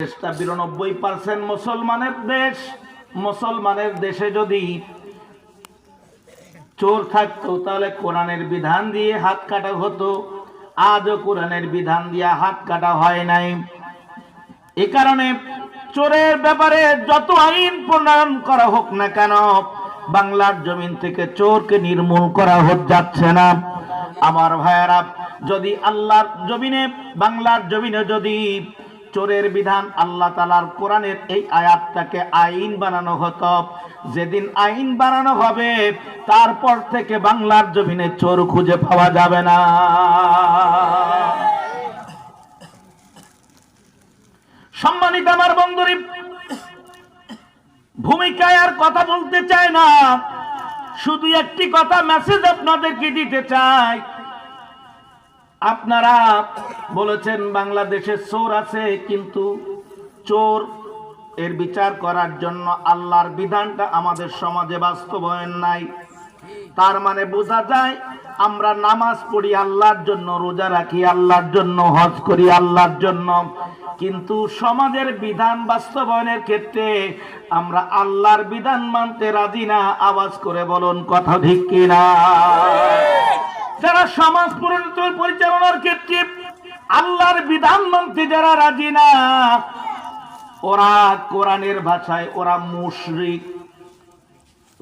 দেশটা 92% মুসলমানের দেশ। মুসলমানের দেশে যদি চোর থাকতো তাহলে কোরআনের বিধান দিয়ে হাত কাটা হতো। আজও কোরআনের বিধান দিয়ে হাত কাটা হয় নাই। এ কারণে চোরের ব্যাপারে যত আইন প্রণয়ন করা হোক না কেন, বাংলার জমিন থেকে চোরকে নির্মূল করা যাচ্ছে না। আমার ভাইয়েরা, যদি আল্লাহর জমিনে, বাংলার জমিনে যদি চোরের বিধান আল্লাহ তাআলার কোরআনের এই আয়াতটাকে আইন বানানো হতো, যেদিন আইন বানানো হবে তারপর থেকে বাংলার জমিনে চোর খুঁজে পাওয়া যাবে না। সম্মানিত আমার বন্ধুরা, ভূমিকায় আর কথা বলতে চাই না, শুধু একটি কথা মেসেজ আপনাদেরকে দিতে চাই। আপনারা বলেছেন বাংলাদেশে চোর আছে, কিন্তু চোর এর বিচার করার জন্য আল্লাহর বিধানটা আমাদের সমাজে বাস্তবায়ন নাই। তার মানে বোঝা যায় আমরা নামাজ পড়ি আল্লাহর জন্য, রোজা রাখি আল্লাহর জন্য, হজ করি আল্লাহর জন্য, কিন্তু সমাজের বিধান বাস্তবায়নের ক্ষেত্রে আমরা আল্লাহর বিধান মানতে রাজি না। আওয়াজ করে বলুন কথা ঠিক কিনা? যারা সমাজ পরিচালনার ক্ষেত্রে আল্লাহর বিধান মানতে যারা রাজি না, ওরা কোরআনের ভাষায় ওরা মুশরিক।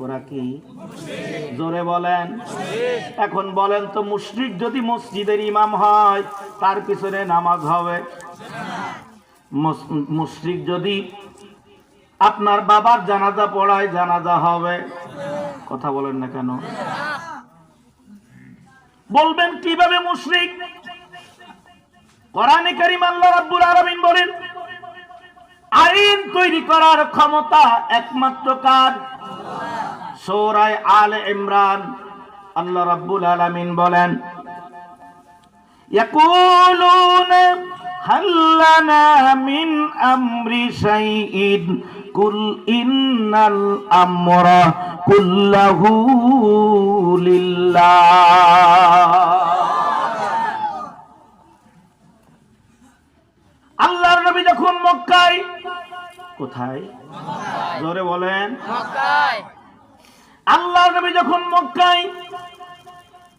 ওরা কি? জোরে বলেন। এখন বলেন তো, মুশরিক যদি মসজিদের ইমাম হয় তার পিছনে নামাজ হবে? মুশরিক যদি আপনার বাবার জানাজা পড়ায় জানাজা হবে? কথা বলেন না কেন? বলবেন কিভাবে মুশরিক? কোরআনে কারীম আল্লাহ রাব্বুল আলামিন বলেন, আইন তৈরি করার ক্ষমতা একমাত্র কার? সূরা আলে ইমরান আল্লাহ রাব্বুল আলামিন বলেন, ইয়াকুলুনা হাল্লানা মিন আমরি শাইইন কুল ইন্নাল আমরা কুল্লাহু লিল্লাহ। আল্লাহর নবী যখন মক্কায়, কোথায়? জোরে বলেন। মক্কায়। আল্লাহর নবী যখন মক্কায়,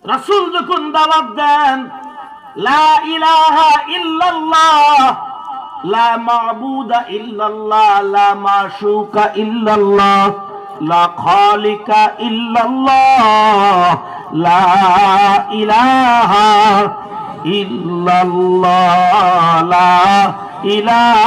রাসূল যখন দাওয়াত দেন, লা ইলাহা ইল্লাল্লাহ, লা মা'বুদা ইল্লাল্লাহ, লা মাশুকা ইল্লাল্লাহ, লা খালিকা ইল্লাল্লাহ, লা ইলাহা ইল্লাল্লাহ, লা ইলাহা